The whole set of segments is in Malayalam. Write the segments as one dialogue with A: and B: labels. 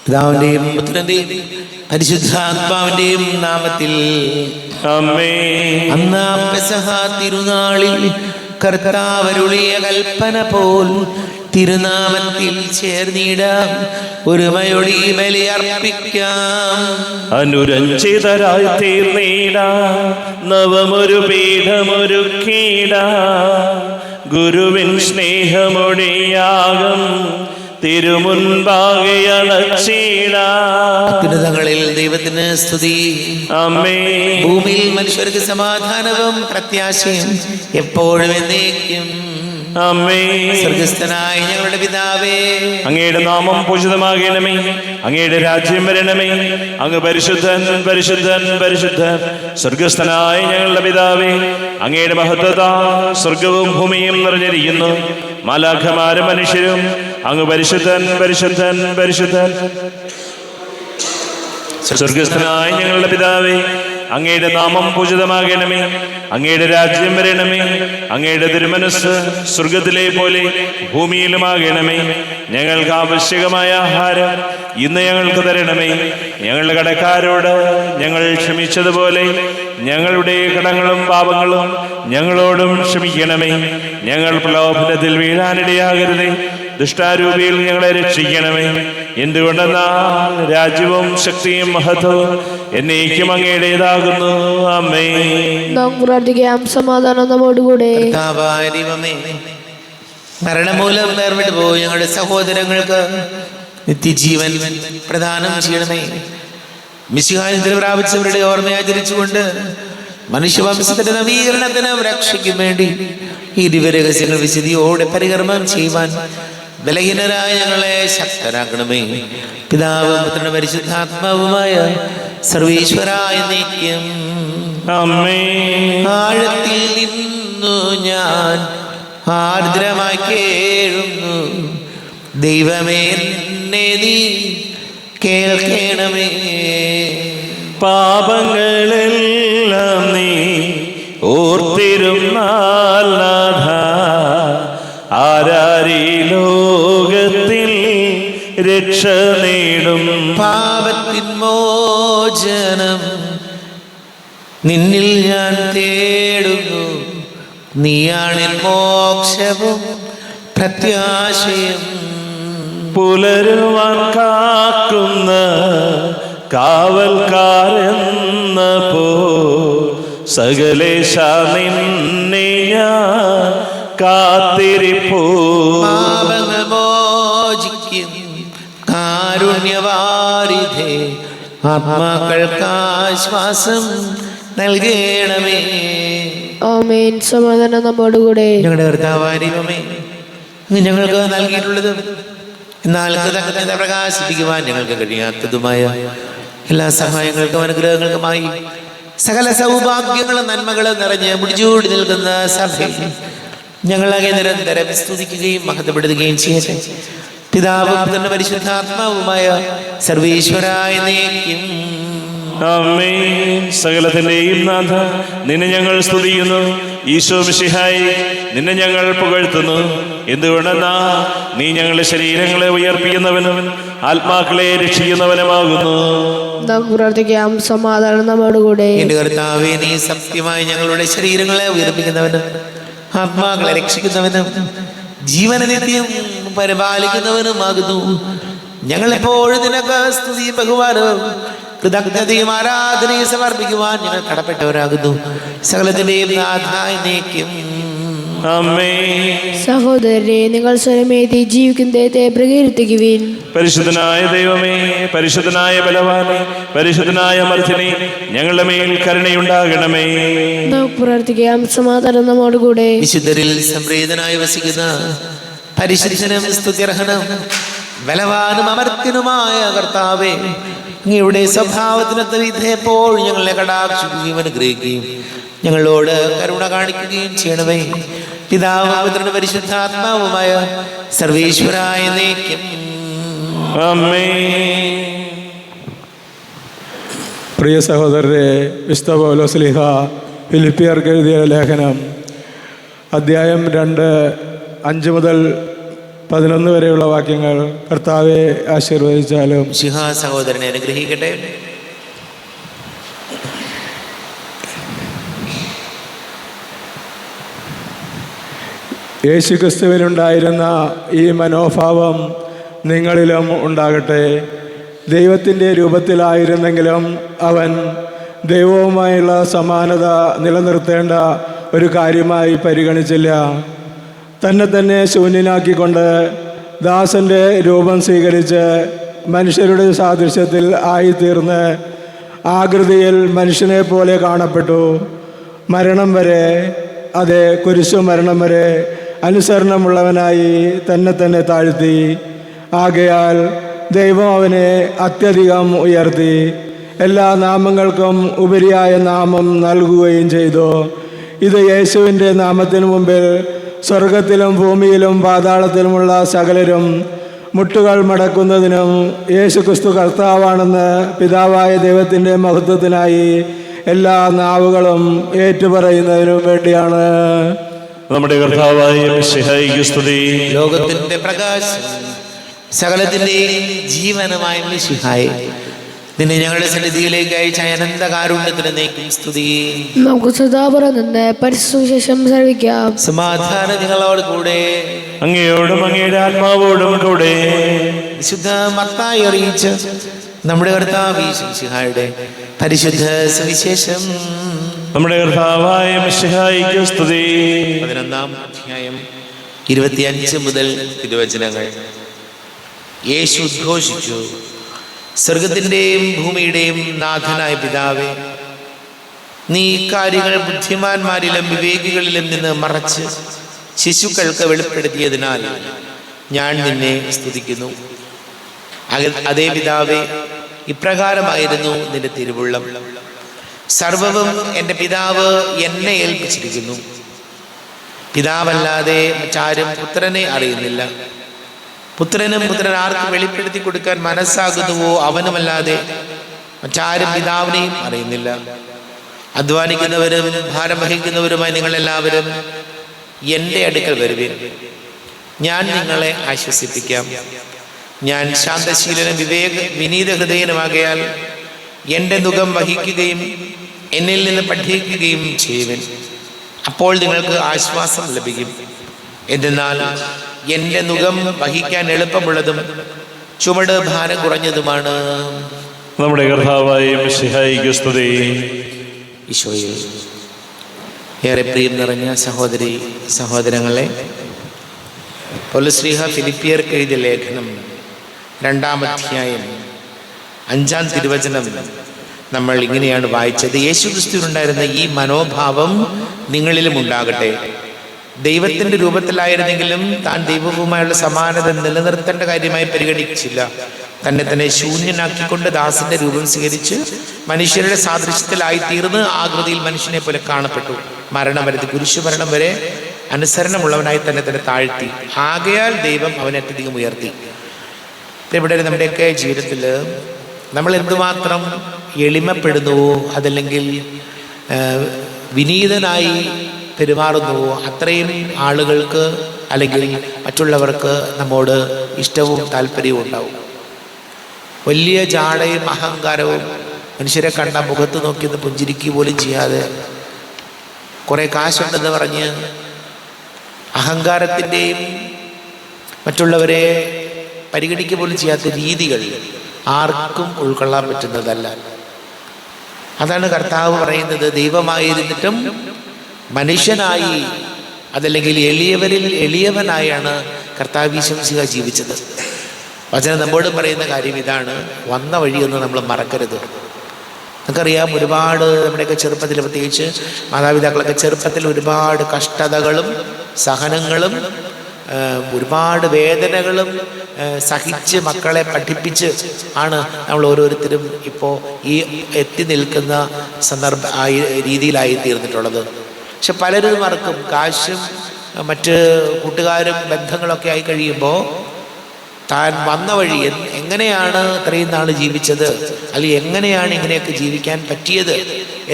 A: പിതാവിന്റെയും പുത്രന്റെയും പരിശുദ്ധാത്മാവിന്റെയും നാമത്തിൽ
B: ആമേൻ.
A: അന്ന് പെസഹ തിരുനാളിൽ കർത്താവ് അരുളിയ കൽപ്പന പോൽ തിരുനാമത്തിൽ ചേർന്നിടാം, ഒരുമയൊടി ബലി അർപ്പിക്കാം.
B: അനുരഞ്ജിതരായി തീർന്നിടാം, നവമൊരു പീഠമൊരുക്കിടാം. ഗുരുവിൻ സ്നേഹമൊടിയാകും തിരുമുൻപാകെ അണച്ചിടാം.
A: അത്യുന്നതങ്ങളിൽ ദൈവത്തിന് സ്തുതി.
B: ആമേൻ.
A: ഭൂമിയിൽ മനുഷ്യർക്ക് സമാധാനവും പ്രത്യാശയും എപ്പോഴും എന്നേക്കും.
B: ആമേൻ.
A: സ്വർഗ്ഗസ്ഥനായ ഞങ്ങളുടെ പിതാവേ,
B: അങ്ങയുടെ നാമം പൂജിതമാകണമേ. അങ്ങയുടെ രാജ്യം വരണമേ. അങ്ങ് പരിശുദ്ധൻ പരിശുദ്ധൻ പരിശുദ്ധൻ. സ്വർഗ്ഗസ്ഥനായ ഞങ്ങളുടെ പിതാവേ, അങ്ങയുടെ മഹത്വത സ്വർഗവും ഭൂമിയും നിറഞ്ഞിരിക്കുന്നു. മാലാഖമാരും മനുഷ്യരും അങ്ങ് പരിശുദ്ധൻ പരിശുദ്ധൻ പരിശുദ്ധൻ. സ്വർഗ്ഗസ്ഥനായ ഞങ്ങളുടെ പിതാവേ, അങ്ങയുടെ നാമം പൂജിതമാകണമേ. അങ്ങയുടെ രാജ്യം വരണമേ. അങ്ങയുടെ തിരുമനസ് സ്വർഗത്തിലെ പോലെ ഭൂമിയിലുമാകണമേ. ഞങ്ങൾക്ക് ആവശ്യകമായ ആഹാരം ഇന്ന് ഞങ്ങൾക്ക് തരണമേ. ഞങ്ങളുടെ കടക്കാരോട് ഞങ്ങൾ ക്ഷമിച്ചതുപോലെ ഞങ്ങളുടെ കടങ്ങളും പാപങ്ങളും ഞങ്ങളോടും ക്ഷമിക്കണമേ. ഞങ്ങൾ പ്രലോഭനത്തിൽ വീഴാനിടയാകരുതേ, ദുഷ്ടാരൂപിയിൽ ഞങ്ങളെ രക്ഷിക്കണമേ. എന്തുകൊണ്ടെന്നാൽ രാജ്യവും ശക്തിയും മഹത്വവും എന്നേക്കും അങ്ങയുടേതാകുന്നു. ആമേൻ.
C: നാം പ്രാർത്ഥിക്കാം. സമാധാനം നമ്മോടുകൂടെ.
A: കർത്താവായ ദൈവമേ, മരണം മൂലം വേർവിട്ട് പോയി ഞങ്ങളുടെ സഹോദരങ്ങൾക്ക് നിത്യജീവൻ പ്രദാനം ചെയ്യണമേ. മിശിഹായിൽ പ്രാപിച്ചവരുടെ ഓർമ്മ ആചരിച്ചുകൊണ്ട് മനുഷ്യവംശത്തിന്റെ നവീകരണത്തിനും രക്ഷയ്ക്കും വേണ്ടി ഈ ദിവ്യരഹസ്യങ്ങൾ വിശുദ്ധിയോടെ പരികർമ്മം ചെയ്യുവാൻ ബലഹീനരായ ഞങ്ങളെ ശക്തരാക്കണമേ. പിതാവും പുത്രനും പരിശുദ്ധാത്മാവുമായ സർവീശ്വരായ നീക്കം.
B: ആമേൻ.
A: ആഴത്തിൽ നിന്നു ഞാൻ ആർദ്രമായി കേഴുന്നു, ദൈവമേ എന്നെ നീ കേൾക്കണമേ.
B: പാപങ്ങളെല്ലാം നീ ഓർത്തിരുന്നാൽ നാഥ, ആരാരീ ലോകത്തിൽ രക്ഷ നേടും.
A: പാപത്തിൻ മോചനം നിന്നിൽ ഞാൻ തേടുന്നു, നീയാണെൻ മോക്ഷവും പ്രത്യാശയും.
B: പുലരുവാൻ കാക്കുന്ന കാവൽക്കാരെന്ന പോ സകലേശ നിന്നെ ഞാൻ കാത്തിരിപ്പൂ.
A: പാപങ്ങൾ മോചിക്കും കാരുണ്യവാരിധേ, ആത്മാക്കൾക്ക് ആശ്വാസം നൽകണമേ.
C: ആമേൻ. സമാധാനം നമ്മോടുകൂടെ.
A: ഞങ്ങളുടെ കർത്താവായ ദൈവമേ, അങ്ങ് ഞങ്ങൾക്ക് നൽകിയിട്ടുള്ളത് എന്നാൽ കൃതജ്ഞത പ്രകാശിപ്പിക്കുവാൻ ഞങ്ങൾക്ക് കഴിയാത്തതുമായ എല്ലാ സഹായങ്ങൾക്കും അനുഗ്രഹങ്ങൾക്കുമായി സകല സൗഭാഗ്യങ്ങളും നന്മകളും നിറഞ്ഞ് മുടിച്ചൂടി നിൽക്കുന്ന സഭയിൽ ഞങ്ങളെ നിരന്തരം സ്തുതിക്കുകയും മഹത്വപ്പെടുത്തുകയും ചെയ്യട്ടെ. പിതാവും പുത്രനും പരിശുദ്ധാത്മാവുമായ സർവീശ്വരായ നീക്കും.
B: ആമേൻ. സകലത്തിന്റെയും നാഥ, നിന്നെ ഞങ്ങൾ സ്തുതിക്കുന്നു. ഈശോ മിശിഹായി, നിന്നെ ഞങ്ങൾ പുകഴ്ത്തുന്നു. എന്തുകൊണ്ടെന്നാ നീ ഞങ്ങളുടെ ശരീരങ്ങളെ ഉയർപ്പിക്കുന്നവനും ആത്മാക്കളെ രക്ഷിക്കുന്നവനുമാകുന്നു.
C: നാം പ്രാർത്ഥിക്കാം. സമാധാനം നമ്മോടുകൂടെ.
A: എന്റെ കർത്താവേ, നീ സത്യമായി ഞങ്ങളുടെ ശരീരങ്ങളെ ഉയർപ്പിക്കുന്നവനും ആത്മാക്കളെ രക്ഷിക്കുന്നവനും ജീവന നിത്യം പരിപാലിക്കുന്നവനുമാകുന്നു. ഞങ്ങളെപ്പോഴും നിനക്ക് സ്തുതിയും ബഹുമാനവും കൃതജ്ഞതയും ആരാധനയും സമർപ്പിക്കുവാൻ ഞങ്ങൾ കടപ്പെട്ടവരാകുന്നു. സകലത്തിന്റെയും നാഥായ നീക്കും.
B: ആമേൻ.
C: സഹോദരരെ, നിങ്ങൾ സ്വരമേതി ജീവിക്കുന്ന ദൈവത്തെ പ്രകീർത്തിക്കുവിൻ.
B: പരിശുദ്ധനായ ദൈവമേ, പരിശുദ്ധനായ ബലവാനേ, പരിശുദ്ധനായ അമർത്യനേ, ഞങ്ങളുടെ മേൽ കരുണയുണ്ടാകണമേ.
C: നമുക്ക് പ്രാർത്ഥിക്കാം. സമാധാനം നമ്മോടുകൂടെ.
A: വിശുദ്ധരിൽ സംപ്രീതനായി വസിക്കുന്ന പരിശുദ്ധനും സ്തുത്യർഹനും ബലവാനും അമർത്യനുമായ കർത്താവേ, അങ്ങയുടെ സ്വഭാവത്തിനൊത്ത വിധേയപ്പോൾ ഞങ്ങളെ കടാക്ഷിക്കുകയും അനുഗ്രഹിക്കുകയും ഞങ്ങളോട് കരുണ കാണിക്കുകയും ചെയ്യണമേ. പിതാവും പുത്രനും പരിശുദ്ധാത്മാവുമായ സർവീശ്വരായ നീക്കും.
B: ആമേൻ.
D: പ്രിയ സഹോദരരെ, വിശുദ്ധ പൗലോസ്ലീഹ ഫിലിപ്പിയർക്ക് എഴുതിയ ലേഖനം അധ്യായം 2 5 മുതൽ 11 വരെയുള്ള വാക്യങ്ങൾ കർത്താവെ ആശീർവദിച്ചാലും.
A: ശിഹാ സഹോദരനെ അനുഗ്രഹിക്കട്ടെ.
D: യേശുക്രിസ്തുവിനുണ്ടായിരുന്ന ഈ മനോഭാവം നിങ്ങളിലും ഉണ്ടാകട്ടെ. ദൈവത്തിൻ്റെ രൂപത്തിലായിരുന്നെങ്കിലും അവൻ ദൈവവുമായുള്ള സമാനത നിലനിർത്തേണ്ട ഒരു കാര്യമായി പരിഗണിച്ചില്ല. തന്നെ ശൂന്യനാക്കിക്കൊണ്ട് ദാസൻ്റെ രൂപം സ്വീകരിച്ച് മനുഷ്യരുടെ സാദൃശ്യത്തിൽ ആയിത്തീർന്ന് ആകൃതിയിൽ മനുഷ്യനെ പോലെ കാണപ്പെട്ടു. മരണം വരെ, അതെ, കുരിശു മരണം വരെ അനുസരണമുള്ളവനായി തന്നെ താഴ്ത്തി. ആകയാൽ ദൈവം അവനെ അത്യധികം ഉയർത്തി എല്ലാ നാമങ്ങൾക്കും ഉപരിയായ നാമം നൽകുകയും ചെയ്തു. ഇത് യേശുവിൻ്റെ നാമത്തിനു മുമ്പിൽ സ്വർഗത്തിലും ഭൂമിയിലും പാതാളത്തിലുമുള്ള സകലരും മുട്ടുകൾ മടക്കുന്നതിനും യേശുക്രിസ്തു കർത്താവാണെന്ന് പിതാവായ ദൈവത്തിൻ്റെ മഹത്വത്തിനായി എല്ലാ നാവുകളും ഏറ്റുപറയുന്നതിനും വേണ്ടിയാണ്.
B: നമ്മുടെ കർത്താവായ മിശിഹായിക്ക് സ്തുതി.
A: ലോകത്തിന്റെ പ്രകാശം, സകലത്തിന്റെയും ജീവനമായ മിശിഹായേ, നിന്നെ ഞങ്ങളുടെ സന്നിധിയിലേക്ക് അയച്ച അനന്ത കാരുണ്യത്തിന് നീക്കും സ്തുതി.
C: നമുക്ക് സദാപുരം നിന്ന് പരിശുശേഷം ശ്രവിക്കാം.
A: സമാധാനം നിങ്ങളോട് കൂടെ,
B: അങ്ങയോടും അങ്ങയുടെ ആത്മാവോടും കൂടെ.
A: വിശുദ്ധ മത്തായി അറിയിച്ച നമ്മുടെ കർത്താവ് മിശിഹായുടെ പരിശുദ്ധ സുവിശേഷം.
B: നമ്മുടെ കർത്താവായ മിശിഹായിക്ക് സ്തുതി.
A: 11-ാം അധ്യായം 25 മുതൽ തിരുവചനങ്ങൾ. യേശു ഉദ്ഘോഷിച്ചു, സ്വർഗത്തിൻ്റെയും ഭൂമിയുടെയും നാഥനായ പിതാവേ, നീ കാര്യങ്ങൾ ബുദ്ധിമാന്മാരിലും വിവേകികളിലും നിന്ന് മറച്ച് ശിശുക്കൾക്ക് വെളിപ്പെടുത്തിയതിനാൽ ഞാൻ നിന്നെ സ്തുതിക്കുന്നു. അതേ പിതാവേ, ഇപ്രകാരമായിരുന്നു നിന്റെ തിരുവുള്ളം. സർവവും എൻ്റെ പിതാവ് എന്നെ ഏൽപ്പിച്ചിരിക്കുന്നു. പിതാവല്ലാതെ മറ്റാരും പുത്രനെ അറിയുന്നില്ല. പുത്രനും പുത്രൻ ആർക്ക് വെളിപ്പെടുത്തി കൊടുക്കാൻ മനസ്സാകുന്നുവോ അവനുമല്ലാതെ മറ്റാരും പിതാവിനെയും അറിയുന്നില്ല. അധ്വാനിക്കുന്നവരും ഭാരം വഹിക്കുന്നവരുമായി നിങ്ങളെല്ലാവരും എൻ്റെ അടുക്കൽ വരുവിൻ, ഞാൻ നിങ്ങളെ ആശ്വസിപ്പിക്കാം. ഞാൻ ശാന്തശീലനും വിനീത ഹൃദയനുമാകയാൽ എൻ്റെ നുകം വഹിക്കുകയും എന്നിൽ നിന്ന് പഠിക്കുകയും ചെയ്യുവിൻ. അപ്പോൾ നിങ്ങൾക്ക് ആശ്വാസം ലഭിക്കും. എന്തെന്നാൽ എൻ്റെ നുകം വഹിക്കാൻ എളുപ്പമുള്ളതും ചുമട് ഭാരം കുറഞ്ഞതുമാണ്.
B: നമ്മുടെ കർത്താവായ മിശിഹായിക്ക് സ്തുതി.
A: ഈശോയെ ഏറെ പ്രിയം നിറഞ്ഞ സഹോദരി സഹോദരങ്ങളെ, പൗലോസ് ഫിലിപ്പിയർക്ക് എഴുതിയ ലേഖനം 2-ാം അധ്യായം 5-ാം തിരുവചനം നമ്മൾ ഇങ്ങനെയാണ് വായിച്ചത്. യേശുക്രിസ്തുവിനുണ്ടായിരുന്ന ഈ മനോഭാവം നിങ്ങളിലും ഉണ്ടാകട്ടെ. ദൈവത്തിൻ്റെ രൂപത്തിലായിരുന്നെങ്കിലും താൻ ദൈവവുമായുള്ള സമാനത നിലനിർത്തേണ്ട കാര്യമായി പരിഗണിച്ചില്ല. തന്നെ ശൂന്യനാക്കിക്കൊണ്ട് ദാസന്റെ രൂപം സ്വീകരിച്ച് മനുഷ്യരുടെ സാദൃശ്യത്തിലായിത്തീർന്ന് ആകൃതിയിൽ മനുഷ്യനെ പോലെ കാണപ്പെട്ടു. മരണം വരെ, കുരിശുമരണം വരെ അനുസരണമുള്ളവനായി തന്നെ താഴ്ത്തി. ആകയാൽ ദൈവം അവനെ അത്യധികം ഉയർത്തി. ഇവിടെ നമ്മുടെയൊക്കെ ജീവിതത്തിൽ നമ്മൾ എന്തുമാത്രം എളിമപ്പെടുന്നുവോ, അതല്ലെങ്കിൽ വിനീതനായി പെരുമാറുന്നുവോ, അത്രയും ആളുകൾക്ക് അല്ലെങ്കിൽ മറ്റുള്ളവർക്ക് നമ്മോട് ഇഷ്ടവും താല്പര്യവും ഉണ്ടാവും. വലിയ ജാടയും അഹങ്കാരവും, മനുഷ്യരെ കണ്ട മുഖത്ത് നോക്കിയൊന്ന് പുഞ്ചിരിക്കുക പോലും ചെയ്യാതെ കുറേ കാശുണ്ടെന്ന് പറഞ്ഞ് അഹങ്കാരത്തിൻ്റെയും മറ്റുള്ളവരെ പരിഗണിക്കുക പോലും ചെയ്യാത്ത രീതികൾ ആർക്കും ഉൾക്കൊള്ളാൻ പറ്റുന്നതല്ല. അതാണ് കർത്താവ് പറയുന്നത്. ദൈവമായിരുന്നിട്ടും മനുഷ്യനായി, അതല്ലെങ്കിൽ എളിയവരിൽ എളിയവനായാണ് കർത്താവ് ഈശോ ജീവിച്ചത്. വചനം നമ്മോട് പറയുന്ന കാര്യം ഇതാണ്: വന്ന വഴിയൊന്നും നമ്മൾ മറക്കരുത്. നമുക്കറിയാം, ഒരുപാട് നമ്മുടെയൊക്കെ ചെറുപ്പത്തിൽ, പ്രത്യേകിച്ച് മാതാപിതാക്കളൊക്കെ ചെറുപ്പത്തിൽ ഒരുപാട് കഷ്ടതകളും സഹനങ്ങളും ഒരുപാട് വേദനകളും സഹിച്ച് മക്കളെ പഠിപ്പിച്ച് ആണ് നമ്മൾ ഓരോരുത്തരും ഇപ്പോൾ ഈ എത്തി നിൽക്കുന്ന രീതിയിലായി തീർന്നിട്ടുള്ളത്. പക്ഷെ പലരും മറക്കും. കാശും മറ്റ് കൂട്ടുകാരും ബന്ധങ്ങളൊക്കെ ആയി കഴിയുമ്പോൾ താൻ വന്ന വഴി എങ്ങനെയാണ് ഇത്രയും നാൾ ജീവിച്ചത്, അല്ലെങ്കിൽ എങ്ങനെയാണ് ഇങ്ങനെയൊക്കെ ജീവിക്കാൻ പറ്റിയത്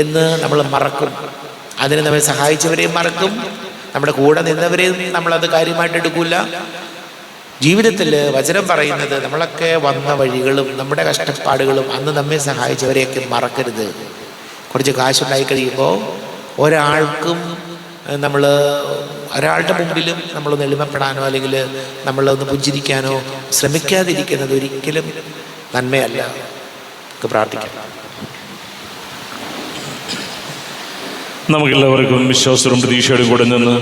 A: എന്ന് നമ്മൾ മറക്കും. അതിന് നമ്മെ സഹായിച്ചവരെയും മറക്കും, നമ്മുടെ കൂടെ നിന്നവരെയും നമ്മളത് കാര്യമായിട്ട് എടുക്കില്ല. ജീവിതത്തിൽ വചനം പറയുന്നത് നമ്മളൊക്കെ വന്ന വഴികളും നമ്മുടെ കഷ്ടപ്പാടുകളും അന്ന് നമ്മെ സഹായിച്ചവരെയൊക്കെ മറക്കരുത്. കുറച്ച് കാശുണ്ടായി കഴിയുമ്പോൾ ഒരാൾക്കും ഒരാളുടെ മുമ്പിലും നമ്മളൊന്ന് എളിമപ്പെടാനോ അല്ലെങ്കിൽ നമ്മളൊന്ന് പുഞ്ചിരിക്കാനോ ശ്രമിക്കാതിരിക്കുന്നത് ഒരിക്കലും നന്മയല്ല. നമുക്ക് പ്രാർത്ഥിക്കാം.
B: നമുക്കെല്ലാവർക്കും വിശ്വാസവും പ്രതീക്ഷയോടും കൂടെ നിന്ന്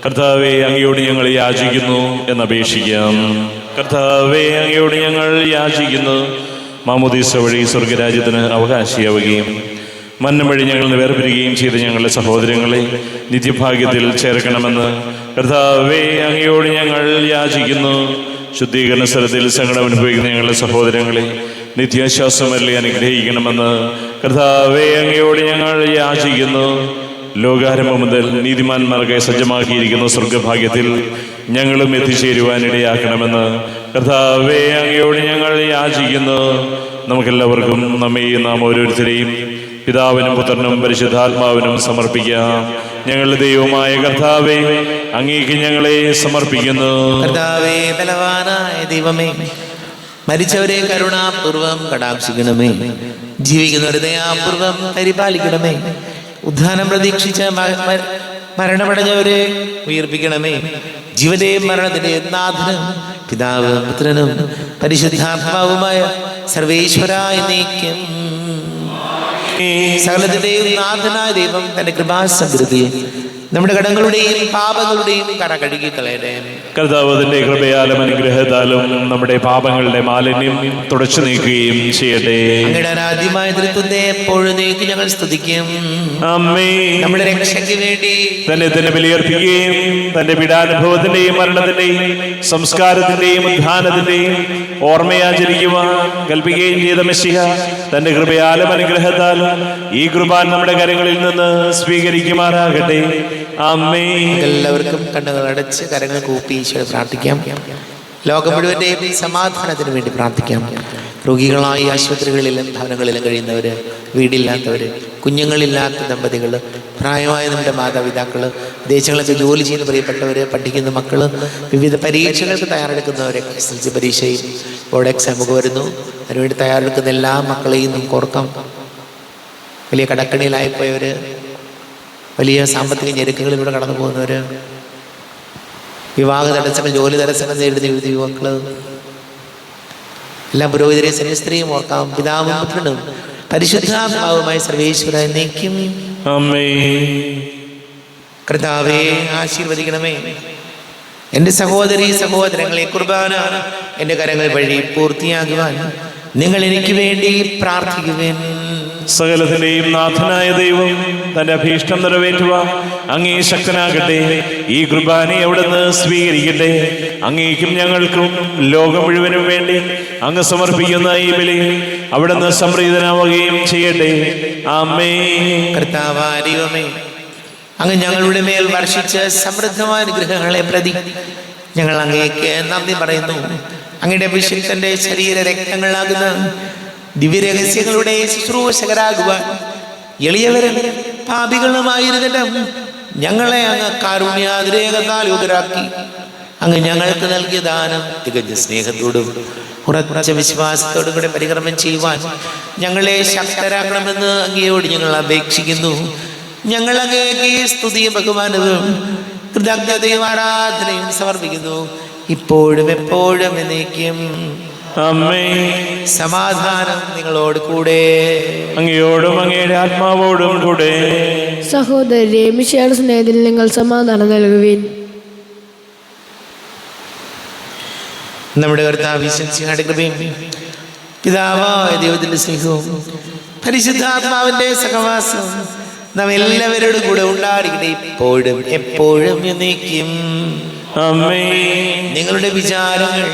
B: കർത്താവെ അങ്ങയോട് ഞങ്ങൾ യാചിക്കുന്നു എന്നപേക്ഷിക്കാം. കർത്താവെ അങ്ങയോട് ഞങ്ങൾ യാചിക്കുന്നു, മാമോദീസ വഴി സ്വർഗരാജ്യത്തിന് അവകാശിയാവുകയും മന്നം വഴി ഞങ്ങൾ വേർപിരിയുകയും ചെയ്ത ഞങ്ങളുടെ സഹോദരങ്ങളെ നിത്യഭാഗ്യത്തിൽ ചേർക്കണമെന്ന് കർത്താവെ അങ്ങയോട് ഞങ്ങൾ യാചിക്കുന്നു. ശുദ്ധീകരണ സ്ഥലത്തിൽ സങ്കടം അനുഭവിക്കുന്ന ഞങ്ങളുടെ സഹോദരങ്ങളെ നിത്യാശ്വാസമല്ലേ അനുഗ്രഹിക്കണമെന്ന് കർത്താവെ അങ്ങയോട് ഞങ്ങൾ യാചിക്കുന്നു. ലോകാരംഭം മുതൽ നീതിമാന്മാർക്കായി സജ്ജമാക്കിയിരിക്കുന്ന സ്വർഗഭാഗ്യത്തിൽ ഞങ്ങളും എത്തിച്ചേരുവാനിടയാക്കണമെന്ന് കർത്താവെ അങ്ങയോട് ഞങ്ങൾ യാചിക്കുന്നു. നമുക്കെല്ലാവർക്കും നമ്മെയും നാം ഓരോരുത്തരെയും പിതാവിനും പുത്രനും പരിശുദ്ധാത്മാവിനും സമർപ്പിക്കാം. ഞങ്ങളുടെ ദൈവമായ കർത്താവെ അങ്ങേക്ക് ഞങ്ങളെ സമർപ്പിക്കുന്നു.
A: കർത്താവേ, ബലവാനായ ദൈവമേ, മരിച്ചവരെ കരുണാപൂർവം കടാക്ഷിക്കണമേ, ജീവിക്കുന്നവരെ ദയാപൂർവം പരിപാലിക്കണമേ, ഉദ്ധാനം പ്രതീക്ഷിച്ച മരണമടഞ്ഞവരെ ഉയർപ്പിക്കണമേ, ജീവന്റെയും മരണത്തിന്റെയും നാഥനും പിതാവ് പുത്രനും പരിശുദ്ധാത്മാവുമായ സർവേശ്വര എന്നേക്കും. സകലത്തിന്റെയും നാഥനായ ദൈവം തന്റെ കൃപാസമൃദ്ധി നമ്മുടെ കടങ്ങളുടെയും പാപങ്ങളുടെയും കറ കഴുകി കളയട്ടെ.
B: കർത്താവിന്റെ കൃപയാലും അനുഗ്രഹത്താലും നമ്മുടെ പാപങ്ങളുടെ മാലിന്യം തുടച്ചു നീക്കുകയും ചെയ്യട്ടെ.
A: അങ്ങയുടെ ആരാധ്യമായ തൃത്വത്തെ എപ്പോഴും നീക്കി ഞങ്ങൾ സ്തുതിക്കും. നമ്മുടെ രക്ഷയ്ക്ക് വേണ്ടി
B: തന്നെ ബലിയർപ്പിക്കുകയും തന്റെ പീഡാനുഭവത്തിന്റെയും മരണത്തിന്റെയും സംസ്കാരത്തിന്റെയും ഉദ്ധാനത്തിന്റെയും ഓർമ്മയാചരിക്കുവാൻ കൽപ്പിക്കുകയും ചെയ്ത മെസ്സിഹ തന്റെ കൃപയാലും അനുഗ്രഹത്താലും ഈ കൃപാൻ നമ്മുടെ കരങ്ങളിൽ നിന്ന് സ്വീകരിക്കുമാറാകട്ടെ.
A: എല്ലാവർക്കും കണ്ണുകൾ അടച്ച് കരങ്ങൾ കൂപ്പി ഈശോയെ പ്രാർത്ഥിക്കാം. ലോകം മുഴുവന്റെയും സമാധാനത്തിന് വേണ്ടി പ്രാർത്ഥിക്കാം. രോഗികളായി ആശുപത്രികളിലും ഭവനങ്ങളിലും കഴിയുന്നവര്, വീടില്ലാത്തവര്, കുഞ്ഞുങ്ങളില്ലാത്ത ദമ്പതികൾ, പ്രായമായ നമ്മുടെ മാതാപിതാക്കള്, വിദേശങ്ങളൊക്കെ ജോലി ചെയ്യുന്ന പ്രിയപ്പെട്ടവര്, പഠിക്കുന്ന മക്കള്, വിവിധ പരീക്ഷകൾക്ക് തയ്യാറെടുക്കുന്നവരെ, SSLC പരീക്ഷയും ബോർഡ് എക്സാം ഒക്കെ വരുന്നു, അതിനുവേണ്ടി തയ്യാറെടുക്കുന്ന എല്ലാ മക്കളെയും നമുക്ക് ഓർക്കാം. വലിയ കടക്കണിയിലായിപ്പോയവര്, വലിയ സാമ്പത്തിക ഞെരുക്കങ്ങളിലൂടെ കടന്നു പോകുന്നവര്, വിവാഹ തടസ്സങ്ങൾ, ജോലി തടസ്സങ്ങൾ നേരിടുന്ന വിവിധ യുവാക്കള്, എല്ലാം പുരോഹിതരെയും സന്യസ്ത്രീയും ഓർക്കാം. പിതാവും പുത്രനും പരിശുദ്ധാത്മാവുമായ സർവേശ്വര എന്നേക്കും. കർത്താവേ, ആശീർവദിക്കണമേ. എൻ്റെ സഹോദരീ സഹോദരങ്ങളെ, കുർബാന എൻ്റെ കരങ്ങൾ വഴി പൂർത്തിയാകുവാൻ നിങ്ങൾ എനിക്ക് വേണ്ടി പ്രാർത്ഥിക്കുവേൻ.
B: സകലത്തിന്റെയും നാഥനായ ദൈവം തന്റെ അഭീഷ്ടം നിറവേറ്റുവാൻ അങ്ങേ ശക്തനാകട്ടെ. ഈ കുർബാനെ അവിടുന്ന് സ്വീകരിക്കട്ടെ. അങ്ങേക്കും ഞങ്ങൾക്കും ലോകം മുഴുവനും വേണ്ടി അങ്ങ് സമർപ്പിക്കുന്ന ഈ ബലി അവിടുന്ന് സംപ്രീതനാവുകയും ചെയ്യട്ടെ. ആമേൻ.
A: കർത്താവായ ദൈവമേ, അങ്ങ് ഞങ്ങളുടെ മേൽ വർഷിച്ച സമൃദ്ധമായ അനുഗ്രഹങ്ങളെ പ്രതി ഞങ്ങൾ അങ്ങേക്ക് നന്ദി പറയുന്നു. അങ്ങയുടെ അഭിഷിക്തന്റെ ശരീര രക്തങ്ങളാകുന്ന ദിവ്യരഹസ്യങ്ങളുടെ ശുശ്രൂഷകരാകുവാൻ എളിയവരും പാപികളുമായിരുന്നിട്ടും ഞങ്ങളെ അങ്ങ് കാരുണ്യാതിരേകത്താൽ യുതരാക്കി. അങ്ങ് ഞങ്ങൾക്ക് നൽകിയ ദാനം തികഞ്ഞ സ്നേഹത്തോടും ഉറച്ച വിശ്വാസത്തോടും കൂടെ പരികർമ്മം ചെയ്യുവാൻ ഞങ്ങളെ ശക്തരാക്കണമെന്ന് അങ്ങയോട് ഞങ്ങൾ അപേക്ഷിക്കുന്നു. ഞങ്ങൾ അങ്ങേക്ക് സ്തുതിയും ബഹുമാനവും കൃതജ്ഞതയും ആരാധനയും സമർപ്പിക്കുന്നു, ഇപ്പോഴും എപ്പോഴും എന്നേക്കും. സമാധാനം നിങ്ങളോട് കൂടെ,
B: അങ്ങയോടും അങ്ങയുടെ ആത്മാവോടും കൂടെ.
C: സഹോദരരെ, മിശിഹായുടെ സ്നേഹത്തിൽ നിങ്ങൾ സമാധാനം നൽകുവിൻ.
A: നമ്മുടെ കർത്താവ് ഈശോയുടെ കൃപയും പിതാവായ ദൈവത്തിന്റെ സ്നേഹവും പരിശുദ്ധാത്മാവിന്റെ സഹവാസവും നാം എല്ലാവരോടും കൂടെ ഉണ്ടായിരിക്കട്ടെ, ഇപ്പോഴും എപ്പോഴും എന്നേക്കും. നിങ്ങളുടെ വിചാരങ്ങൾ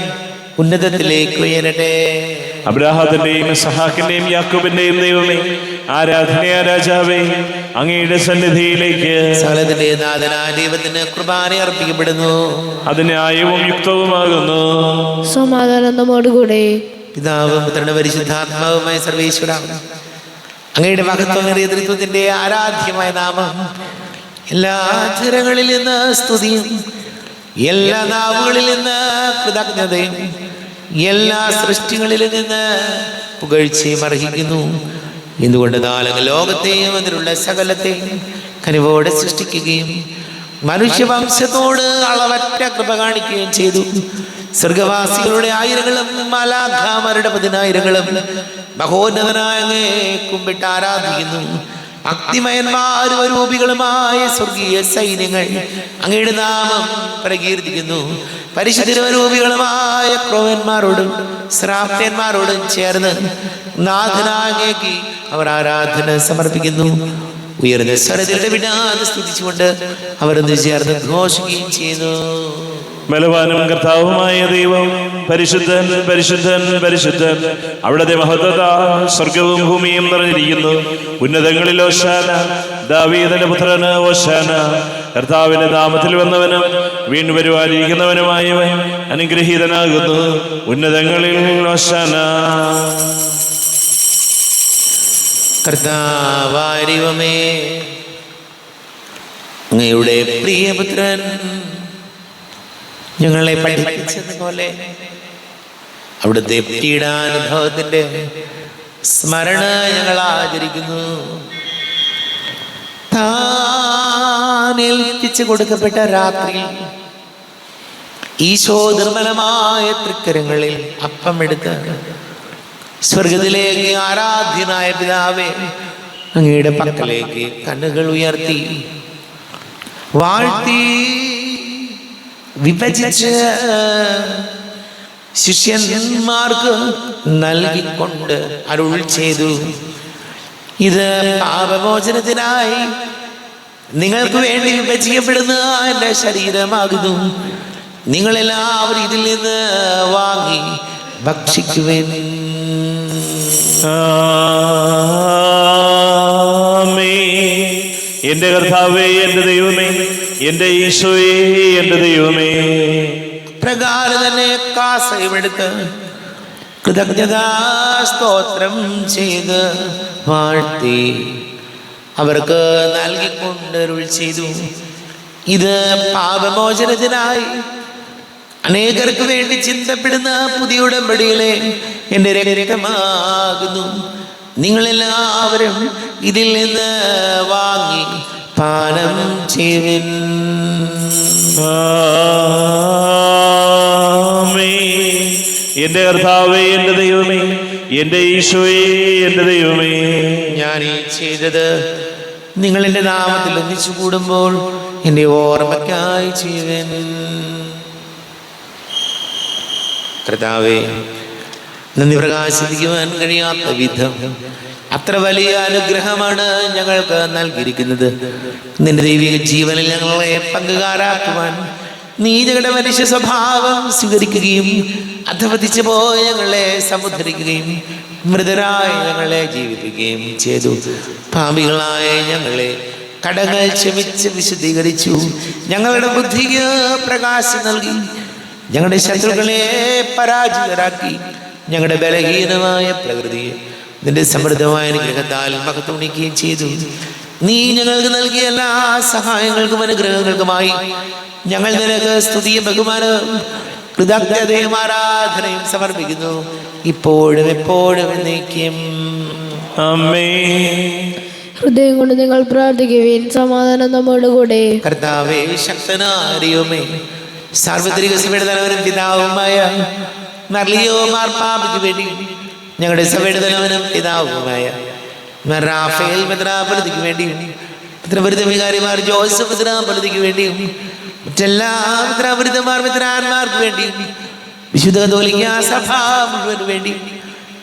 A: ഉന്നതത്തിലേക്ക് ഉയരട്ടെ.
B: അബ്രാഹാമിന്റെയും ഇസ്ഹാക്കിന്റെയും യാക്കോബിന്റെയും ദൈവമേ, ആരാധനയ രാജാവേ, അങ്ങയുടെ സന്നിധിയിലേക്ക്
A: സകലത്തിന്റെ നാഥനായ ദൈവത്തിന് കുർബാന അർപ്പിക്കപ്പെടുന്നു.
B: അത് ന്യായവും യുക്തവുമാകുന്നു.
C: സമാധാനം നമ്മോടുകൂടെ.
A: പിതാവും പുത്രനും പരിശുദ്ധാത്മാവുമായ സർവേശ്വര, അങ്ങയുടെ മഹത്വമേറിയ തൃത്വത്തിന്റെ ആരാധ്യമായ നാമം എല്ലാ അധരങ്ങളിൽ നിന്ന് സ്തുതിയും എല്ലാ നാവുകളിൽ നിന്ന് കൃതജ്ഞതയും എല്ലാ സൃഷ്ടികളിൽ നിന്ന് പുകഴ്ചയും അർഹിക്കുന്നു. എന്തുകൊണ്ട് ലോകത്തെയും അതിലുള്ള സകലത്തെയും കനിവോടെ സൃഷ്ടിക്കുകയും മനുഷ്യവംശത്തോട് അളവറ്റ കൃപ കാണിക്കുകയും ചെയ്തു. സ്വർഗവാസികളുടെ ആയിരങ്ങളും മാലാഖമാരുടെ 10,000ങ്ങളും മഹോന്നതനായ അങ്ങയെ കുമ്പിട്ട് ആരാധിക്കുന്നു. അഗ്നിമയന്മാരും അരൂപികളുമായ സ്വർഗീയ സൈന്യങ്ങൾ അങ്ങയുടെ നാമം പ്രകീർത്തിക്കുന്നു. പരിശുദ്ധരൂപികളുമായ ക്രോവന്മാരോടും ശ്രാപ്യന്മാരോടും ചേർന്ന് നാഥനായ അങ്ങേക്ക് അവർ ആരാധന സമർപ്പിക്കുന്നു. ഉയർന്ന സ്വരത്തിലൂടെ വിടാതെ സ്തുതിച്ചുകൊണ്ട് അവർ ഒന്ന് ചേർന്ന് ഘോഷിക്കുകയും ചെയ്യുന്നു.
B: ബലവാനും കർത്താവുമായ ദൈവം പരിശുദ്ധൻ പരിശുദ്ധൻ പരിശുദ്ധൻ. അവിടുത്തെ മഹത്വത സ്വർഗവും ഭൂമിയും നിറഞ്ഞിരിക്കുന്നു. ഉന്നതങ്ങളിൽ ഓശാന, ദാവീദിന്റെ പുത്രന് ഓശാന. കർത്താവിന്റെ നാമത്തിൽ വന്നവനും വീണ്ടും വരുവാനിരിക്കുന്നവനുമായവൻ അനുഗ്രഹീതനാകുന്നു. ഉന്നതങ്ങളിൽ ഓശാന.
A: കർത്താവാരിവമേ, അങ്ങയുടെ പ്രിയപുത്രൻ ഞങ്ങളെ പഠിപ്പിച്ചതുപോലെ അവിടുത്തെ പീഡാനുഭവത്തിന്റെ സ്മരണ ഞങ്ങൾ ആചരിക്കുന്നു. താൻ ഏൽപ്പിച്ചു കൊടുക്കപ്പെട്ട രാത്രി ഈശോ നിർമ്മലമായ തൃക്കരങ്ങളിൽ അപ്പമെടുത്ത് സ്വർഗത്തിലേക്ക് ആരാധ്യനായ പിതാവേ അങ്ങയുടെ പക്കലേക്ക് കണ്ണുകൾ ഉയർത്തി വാഴ്ത്തി വിഭജിച്ച് ശിഷ്യന്മാർക്ക് നൽകിക്കൊണ്ട് അരുൾ ചെയ്തു, ഇത് പാപമോചനത്തിനായി നിങ്ങൾക്ക് വേണ്ടി വിഭജിക്കപ്പെടുന്ന എൻ്റെ ശരീരമാകുന്നു. നിങ്ങളെല്ലാവരും ഇതിൽ നിന്ന് വാങ്ങി ഭക്ഷിക്കുവേൻ.
B: എന്റെ കർത്താവേ, എന്റെ ദൈവമേ, എന്റെ ഈശോയേ, എന്റെ ദൈവമേ.
A: പ്രകാരം തന്നെ കാസയുമെടുത്ത് കൃതജ്ഞതാ സ്തോത്രം ചെയ്ത് വാഴ്ത്തി അവർക്ക് നൽകിക്കൊണ്ട് അരുൾ ചെയ്തു, ഇത് പാപമോചനത്തിനായി അനേകർക്ക് വേണ്ടി ചിന്തപ്പെടുന്ന പുതിയ ഉടമ്പടിയിലെ എൻ്റെ രക്തമാകുന്നു. നിങ്ങളെല്ലാവരും ഇതിൽ നിന്ന് വാങ്ങി പാനം ചെയ്യുവിൻ.
B: എന്റെ കർത്താവേ, എന്റെ ദൈവമേ, എന്റെ ഈശോയേ, എന്റെ ദൈവമേ.
A: ഞാൻ ഈ ചെയ്തത് നിങ്ങൾ എൻ്റെ നാമത്തിൽ ഒന്നിച്ചു കൂടുമ്പോൾ എൻ്റെ ഓർമ്മയ്ക്കായി ചെയ്യുവിൻ. കർത്താവേ, നന്ദി പ്രകാശിപ്പിക്കുവാൻ കഴിയാത്ത വിധം അത്ര വലിയ അനുഗ്രഹമാണ് ഞങ്ങൾക്ക് നൽകിയിരിക്കുന്നത്. നിന്റെ ദൈവിക ജീവനിൽ ഞങ്ങളെ പങ്കുകാരാക്കുവാൻ നീ ഞങ്ങളുടെ മനുഷ്യ സ്വഭാവം സ്വീകരിക്കുകയും അധപതിച്ചു പോയ ഞങ്ങളെ സമുദ്ധരിക്കുകയും മൃതരായ ഞങ്ങളെ ജീവിപ്പിക്കുകയും ചെയ്തു. പാപികളായ ഞങ്ങളെ കടങ്ങൾ ക്ഷമിച്ച് വിശുദ്ധീകരിച്ചു. ഞങ്ങളുടെ ബുദ്ധിക്ക് പ്രകാശം നൽകി. ഞങ്ങളുടെ ശത്രുക്കളെ പരാജിതരാക്കി. ഞങ്ങളുടെ ബലഹീനമായ പ്രകൃതിയെ നിന്റെ സമൃദ്ധമായ അനുഗ്രഹത്താൽ മഹത്വണിക്കുകയും ചെയ്തു. നീ ഞങ്ങൾക്ക് നൽകിയ എല്ലാ സഹായങ്ങൾക്കും അനുഗ്രഹങ്ങൾക്കുമായി ഞങ്ങൾ നിനക്ക് സ്തുതിയും ബഹുമാനവും കൃതജ്ഞതയും ആരാധനയും സമർപ്പിക്കുന്നു, ഇപ്പോഴും എപ്പോഴും എന്നേക്കും.
B: ആമേൻ.
C: ഹൃദയം കൊണ്ട് നിങ്ങൾ പ്രാർത്ഥിക്കുവിൻ. സമാധാനം നമ്മോട് കൂടെ.
A: കർത്താവേ, ശക്തനാരിയുമേ, സാർവത്രിക സഭയുടെ തലവനും പിതാവുമായ മർലിയോ മാർപ്പാപ്പയ്ക്ക് വേണ്ടി ഞങ്ങളുടെ സഭയുടെ തലവനും പിതാവുമായ റാഫേൽ മെത്രാപ്പൊലീത്തയ്ക്ക് വേണ്ടിയും മെത്രാപൊലീത്തവികാരിമാർ ജോസഫ് മെത്രാപ്പൊലീത്തയ്ക്ക് വേണ്ടിയും മറ്റെല്ലാ മെത്രാപൊലീത്തമാർ മെത്രാന്മാർക്ക് വേണ്ടിയും വിശുദ്ധ കത്തോലിക്കാ സഭ മുഴുവന് വേണ്ടിയും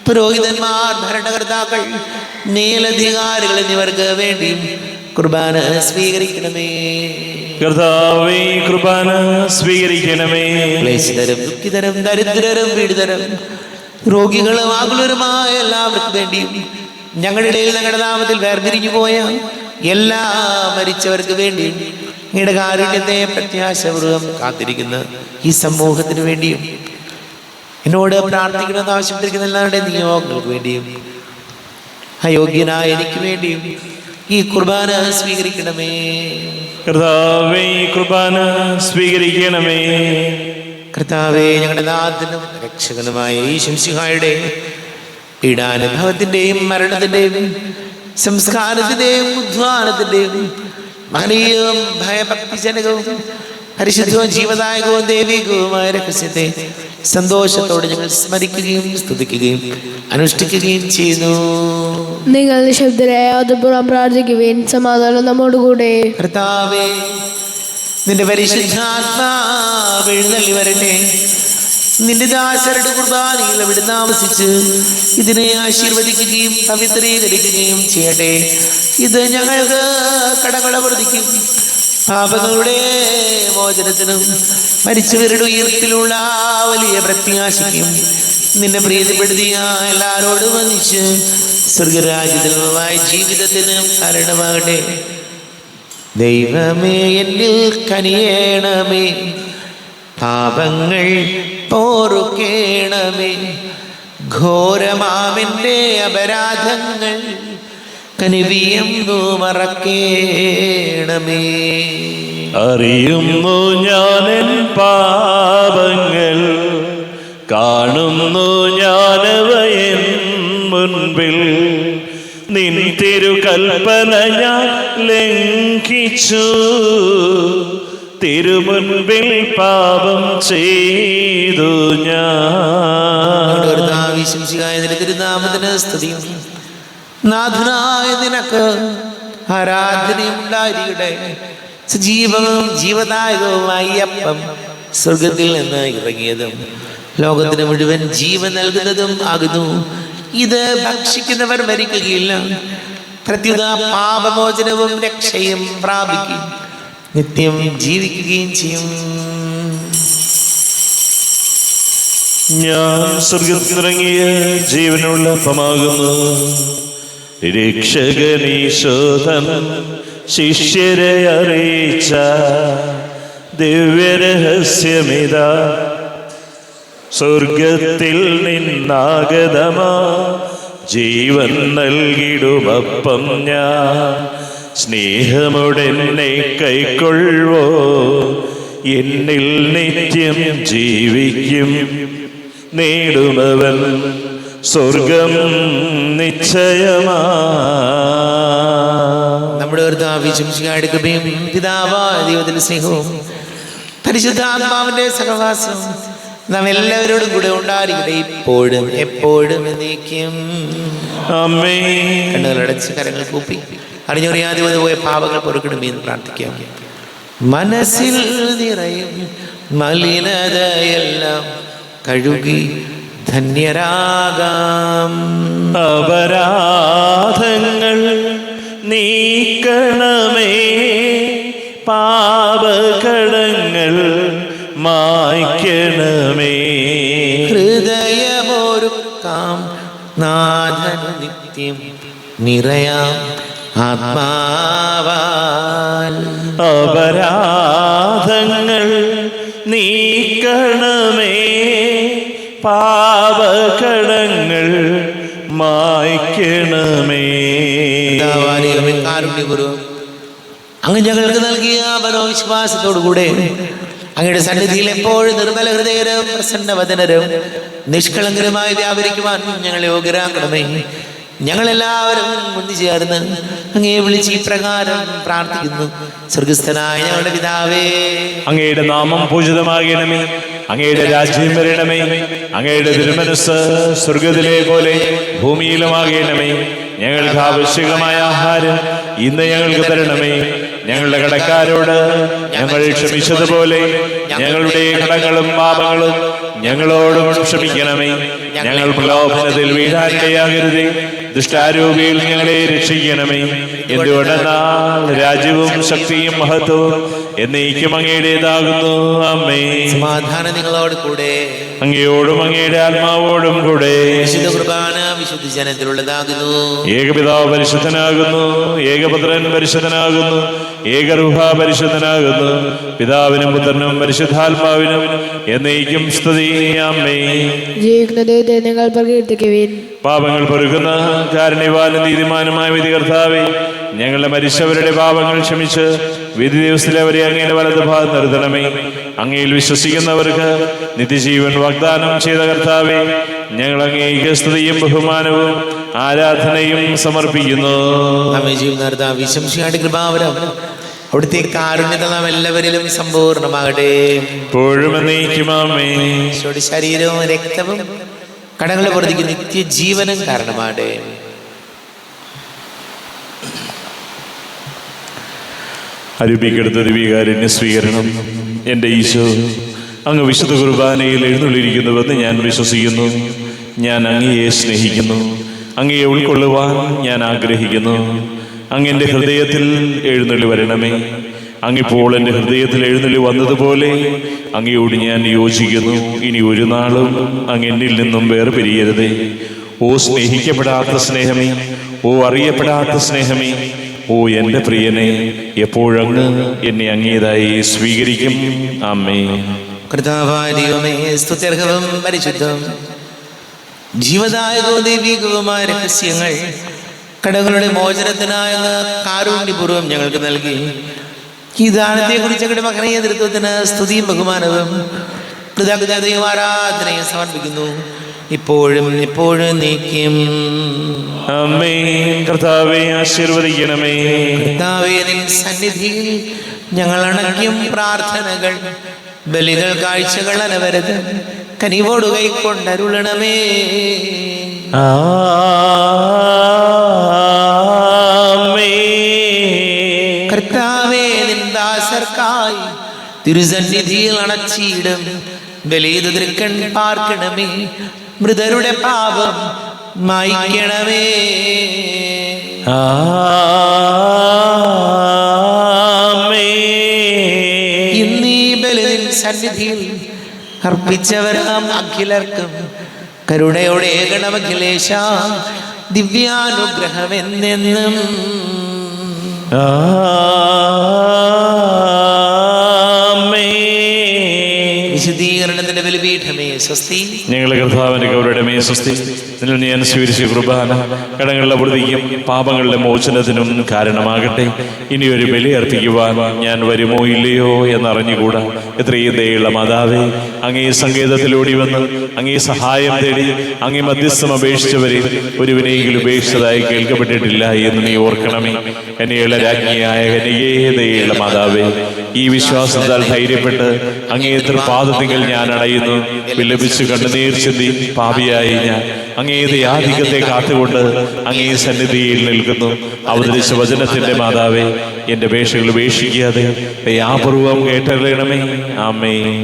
A: പുരോഹിതന്മാർ, ഭരണകർത്താക്കൾ, മേലധികാരികൾ എന്നിവർക്ക് വേണ്ടിയും കുർബാന സ്വീകരിക്കണമേ.
B: കർത്താവേ, കുർബാന സ്വീകരിക്കണമേ.
A: ക്ലേശിതരും ദുഃഖിതരും ദരിദ്രരും പീഡിതരും രോഗികളും ആകുലരുമായ എല്ലാവർക്കും വേണ്ടിയും ഞങ്ങളുടെ ഇടയിൽ ഞങ്ങളുടെ നാമത്തിൽ വേർതിരിഞ്ഞു പോയ എല്ലാ മരിച്ചവർക്ക് വേണ്ടിയും ഞങ്ങളുടെ കാരുണ്യത്തെ പ്രത്യാശപൂർവ്വം കാത്തിരിക്കുന്ന ഈ സമൂഹത്തിന് വേണ്ടിയും എന്നോട് പ്രാർത്ഥിക്കണമെന്ന് ആവശ്യപ്പെട്ടിരിക്കുന്ന എല്ലാവരുടെ നിയോഗങ്ങൾക്ക് വേണ്ടിയും അയോഗ്യനായ എനിക്ക് വേണ്ടിയും ഈ കുർബാന സ്വീകരിക്കണമേ.
B: കർത്താവേ, ഈ കുർബാന സ്വീകരിക്കണമേ.
A: കർത്താവേ, ഞങ്ങളുടെ നാഥനും രക്ഷകനുമായ ഈശോയുടെ പീഡാനുഭവത്തിന്റെയും മരണത്തിന്റെയും സംസ്കാരത്തിന്റെയും ഉദ്ധാനത്തിന്റെയും മഹനീയവും ഭയഭക്തിജനകവും പരിശുദ്ധവും ജീവദായകവും ദൈവികവുമായ രഹസ്യത്തെ സന്തോഷത്തോടെ ഞങ്ങൾ സ്മരിക്കുകയും സ്തുതിക്കുകയും അനുഷ്ഠിക്കുകയും ചെയ്യുന്നു.
C: നിങ്ങൾ നിശബ്ദരായ അതുപുറം പ്രാർത്ഥിക്കുവേൻ. സമാധാനം നമ്മോടുകൂടെ.
A: കർത്താവേ, നിന്റെ പരിശുദ്ധാത്മാവ് എഴുന്നള്ളി വരട്ടെ. നിന്റെ ദാസരുടെ കുർബാനയിൽ അവിടെ താമസിച്ച് ഇതിനെ ആശീർവദിക്കുകയും പവിത്രീകരിക്കുകയും ചെയ്യട്ടെ. ഇത് ഞങ്ങൾക്ക് കടങ്ങളെ വർദ്ധിക്കും, പാപങ്ങളുടെ മോചനത്തിനും മരിച്ചവരുടെ ഉയർത്തിലുള്ള വലിയ പ്രത്യാശയ്ക്കും നിന്നെ പ്രീതിപ്പെടുത്തിയ എല്ലാവരോടും വന്നിച്ച് സ്വർഗരാജ്യത്തിനുമായ ജീവിതത്തിന് കാരണമാകട്ടെ. ദൈവമേ, എന്നിൽ കനിയേണമേ, പാപങ്ങൾ പോറുക്കേണമേ, ഘോരമാമെൻ്റെ അപരാധങ്ങൾ കനിവിയെന്നു മറക്കേണമേ.
B: അറിയുന്നു ഞാനെൻ പാപങ്ങൾ, കാണുന്നു ഞാനവയൻ മുൻപിൽ. നിൻ തിരുകൽപ്പന ഞാൻ ലംഘിച്ചു, തിരുമുൻപിൽ പാപം ചെയ്തു ഞാൻ.
A: തിരുനാമത്തിന് സ്തുതിയും നാഥനായ നിനക്ക് ആരാധനയും ഉണ്ടായിരിക്കട്ടെ. സജീവവും ജീവദായകവുമായി അപ്പം സ്വർഗത്തിൽ നിന്ന് ഇറങ്ങിയതും ലോകത്തിന് മുഴുവൻ ജീവൻ നൽകുന്നതും ആകുന്നു. ഇത് ഭക്ഷിക്കുന്നവർ മരിക്കുകയില്ല, പ്രത്യുത പാപമോചനവും രക്ഷയും പ്രാപിക്കും, നിത്യം ജീവിക്കുകയും ചെയ്യും.
B: ഞാൻ സ്വർഗത്തിലിറങ്ങിയ ജീവനുള്ള അപ്പമാകുന്നു. രക്ഷകനീശോധൻ ശിഷ്യരെ അറിയിച്ച ദിവ്യരഹസ്യമിതാ. സ്വർഗത്തിൽ നിന്നാഗതമാ ജീവൻ നൽകിടുമപ്പം ഞാൻ. സ്നേഹമുടെന്നെ കൈക്കൊള്ളുവോ, എന്നിൽ നിത്യം ജീവിക്കും. നേടുമവൻ സ്വർഗം നിശ്ചയമാ.
A: നമ്മുടെ കൃപയും പിതാവായ ദൈവത്തിന്റെ സ്നേഹവും പരിശുദ്ധാത്മാവിന്റെ സഹവാസവും നാം എല്ലാവരോടും കൂടെ ഉണ്ടായിരിക്കട്ടെ, ഇപ്പോഴും എപ്പോഴും എന്നേക്കും.
B: ആമേൻ.
A: കണ്ണുകളടച്ച് കരങ്ങൾ കൂപ്പി അറിഞ്ഞറിയാതെ പോയ പാപങ്ങൾ പൊറുക്കണമേ എന്ന് പ്രാർത്ഥിക്കാം. മനസ്സിൽ നിറയും മലിനതയെല്ലാം കഴുകി ധന്യരാകാം.
B: അപരാധങ്ങൾ നീക്കണമേ, പാപകടങ്ങൾ മായ്ക്കണമേ.
A: ഹൃദയമൊരുക്കാം നാഥനു നിത്യം നിറയാം ആത്മാവാൽ.
B: അപരാധങ്ങൾ നീക്കണമേ, പാപകടങ്ങൾ മായ്ക്കണമേ.
A: കാരുണ്യപൂർവ്വം അങ്ങ് ഞങ്ങൾക്ക് നൽകിയ മനോവിശ്വാസത്തോടുകൂടെ അങ്ങയുടെ സന്നിധിയിൽ എപ്പോഴും നിർമ്മല ഹൃദയരും പ്രസന്നവദനരും നിഷ്കളങ്കരുമായി വ്യാപരിക്കുവാൻ ഞങ്ങളെ യോഗ്യരാക്കണമേ. ഞങ്ങളെല്ലാവരും ഒന്നുചേർന്ന് അങ്ങയെ വിളിച്ച് ഇപ്രകാരം പ്രാർത്ഥിക്കുന്നു. സ്വർഗസ്ഥനായ ഞങ്ങളുടെ പിതാവേ,
B: അങ്ങയുടെ നാമം പൂജിതമാകണമേ, അങ്ങയുടെ രാജ്യം വരണമേ, അങ്ങയുടെ തിരുമനസ്സ് സ്വർഗത്തിലെ പോലെ ഭൂമിയിലുമാകണമേ. ഞങ്ങൾക്ക് ആവശ്യകമായ ആഹാരം ഇന്ന് ഞങ്ങൾക്ക് തരണമേ. ഞങ്ങളുടെ കടക്കാരോട് ഞങ്ങൾ ക്ഷമിച്ചതുപോലെ ഞങ്ങളുടെ കടങ്ങളും പാപങ്ങളും ഞങ്ങളോടും ക്ഷമിക്കണമേ. ഞങ്ങൾ പ്രലോഭനത്തിൽ വീഴാനിടയാകരുതേ, ദുഷ്ടാരൂപിയിൽ ഞങ്ങളെ രക്ഷിക്കണമേ. എന്തുകൊണ്ടെന്നാൽ രാജ്യവും ശക്തിയും മഹത്വവും എന്നേക്കും അങ്ങയുടേതാകുന്നു. ആമേൻ.
A: സമാധാനം നിങ്ങളോട് കൂടെ,
B: അങ്ങയോടും അങ്ങയുടെ ആത്മാവോടും കൂടെ.
A: വിശുദ്ധ കുർബാന വിശുദ്ധ ജനത്തിലുള്ളതാകുന്നു.
B: ഏകപിതാവ് പരിശുദ്ധനാകുന്നു, ഏകപുത്രൻ പരിശുദ്ധനാകുന്നു, ഏകരൂഹ പരിശുദ്ധനാകുന്നു. പിതാവിനും പുത്രനും പരിശുദ്ധാത്മാവിനും എന്നേക്കും സ്തുതി. ആമേൻ.
C: ജീവിക്കുന്ന ദൈവത്തെ നിങ്ങൾ പ്രകീർത്തിക്കുവിൻ.
B: പാപങ്ങൾ പൊറുക്കുന്ന കാരുണ്യവാനും നീതിമാനുമായ വിധി കർത്താവേ, ഞങ്ങളുടെ മരിച്ചവരുടെ പാപങ്ങൾ ക്ഷമിച്ച് വിധി ദിവസത്തിലെ അവരെ അങ്ങയുടെ വലതുഭാഗം നിർത്തണമേ. അങ്ങയിൽ വിശ്വസിക്കുന്നവർക്ക് നിത്യജീവൻ വാഗ്ദാനം ചെയ്ത കർത്താവേ, ഞങ്ങൾ അങ്ങേക്ക് സ്തുതിയും ബഹുമാനവും ആരാധനയും സമർപ്പിക്കുന്നു.
A: കൃപാവരം അവിടുത്തെ കാരുണ്യത നാം എല്ലാവരിലും സമ്പൂർണ്ണമാകട്ടെ.
B: ഇപ്പോഴും എന്നേക്കും ആമേൻ.
A: ശരീരവും രക്തവും കടങ്ങളെ പുറത്തേക്ക് നിത്യജീവനം കാരണമാകട്ടെ.
B: അരുപ്പിക്കെടുത്ത ദിവ്യകാരുണ്യ സ്വീകരണം. എൻ്റെ ഈശോ, അങ്ങ് വിശുദ്ധ കുർബാനയിൽ എഴുന്നള്ളിയിരിക്കുന്നുവെന്ന് ഞാൻ വിശ്വസിക്കുന്നു. ഞാൻ അങ്ങയെ സ്നേഹിക്കുന്നു. അങ്ങയെ ഉൾക്കൊള്ളുവാൻ ഞാൻ ആഗ്രഹിക്കുന്നു. അങ്ങെൻ്റെ ഹൃദയത്തിൽ എഴുന്നള്ളി വരണമേ. അങ്ങിപ്പോൾ എൻ്റെ ഹൃദയത്തിൽ എഴുന്നള്ളി വന്നതുപോലെ അങ്ങയോട് ഞാൻ യോജിക്കുന്നു. ഇനി ഒരു നാളും അങ്ങ് എന്നിൽ നിന്നും വേർപിരിയരുതേ. ഓ സ്നേഹിക്കപ്പെടാത്ത സ്നേഹമേ, ഓ അറിയപ്പെടാത്ത സ്നേഹമേ, ഓ എൻ്റെ പ്രിയനെ, എപ്പോഴങ്ങ് എന്നെ അങ്ങേതായി സ്വീകരിക്കും. ആമേൻ.
A: കർത്താവായ ദൈവമേ, സ്തുത്യർഹവും പരിശുദ്ധവും ജീവദായകവും ദൈവികവുമായ രഹസ്യങ്ങൾ കടങ്ങളുടെ മോചനത്തിനായ കാരുണ്യപൂർവ്വം ഞങ്ങൾക്ക് നൽകി ഈ ദാനത്തെ കുറിച്ച് ഞങ്ങളുടെ മകനീയ നേതൃത്വത്തിന് സ്തുതിയും ബഹുമാനവും കൃതജ്ഞതയും ആരാധനയും സമർപ്പിക്കുന്നു, ഇപ്പോഴും എപ്പോഴും നീക്കും.
B: ആമേൻ. കർത്താവേ, ആശീർവദിക്കണമേ.
A: കർത്താവേ, നിൻ സന്നിധിയിൽ ഞങ്ങൾ അണയ്ക്കും പ്രാർത്ഥനകൾ, ബലികൾ, കാഴ്ചകൾ അനവരത് കനിവോട് കൈക്കൊണ്ടരുളണമേ. കർത്താവേ, നിൻ ദാസർക്കായി തിരുസന്നിധിയിൽ അണച്ചിടും ബലിതൃക്കൺ പാർക്കണമേ. മൃതരുടെ പാപം മായ്ക്കണമേ. ഇന്നീ ബലിതിൻ സന്നിധിയിൽ അർപ്പിച്ചവരാം അഖിലർക്കും കരുണയോടെ ഗണമഖിലേശ ദിവ്യാനുഗ്രഹം എന്നെന്നും. വിശുദ്ധീകരണത്തിന്റെ ബലിപീഠമേ സ്വസ്തി.
B: ഞങ്ങളുടെ കർത്താവിന്റെ ഗൗരവമേ സ്വസ്തി. നിന്നിൽ ഞാൻ സ്വീകരിച്ച കുർബാന കടങ്ങളുടെ വൃത്തിക്കും പാപങ്ങളുടെ മോചനത്തിനും കാരണമാകട്ടെ. ഇനി ഒരു ബലി അർപ്പിക്കുവാൻ ഞാൻ വരുമോ ഇല്ലയോ എന്നറിഞ്ഞുകൂടാ. എത്രയും ദയുള്ള മാതാവേ, അങ്ങേ സങ്കേതത്തിലൂടി വന്ന് അങ്ങേ സഹായം തേടി അങ്ങേ മധ്യസ്ഥം അപേക്ഷിച്ചവരെ ഒരുവിനെയെങ്കിലും ഉപേക്ഷിച്ചതായി കേൾക്കപ്പെട്ടിട്ടില്ല എന്ന് നീ ഓർക്കണമേ. കന്യകയുടെ രാജ്ഞിയായ കന്യകേയുള്ള മാതാവേ, ഈ വിശ്വാസത്താൽ ധൈര്യപ്പെട്ട് അങ്ങേ തൃപാദത്തിങ്കൽ ഞാൻ അടയുന്നു. വിലപിച്ചു കണ്ണുനീർ ചിന്തി പാപിയായി ഞാൻ അങ്ങേത് യാധികത്തെ കാത്തുകൊണ്ട് അങ്ങേ സന്നിധിയിൽ നിൽക്കുന്നു. അവതരിച്ച വചനത്തിന്റെ മാതാവേ, എൻ്റെ അപേക്ഷകൾ ഉപേക്ഷിക്കാതെ ദയാപൂർവം കേട്ടറിയണമേ. ആമേൻ.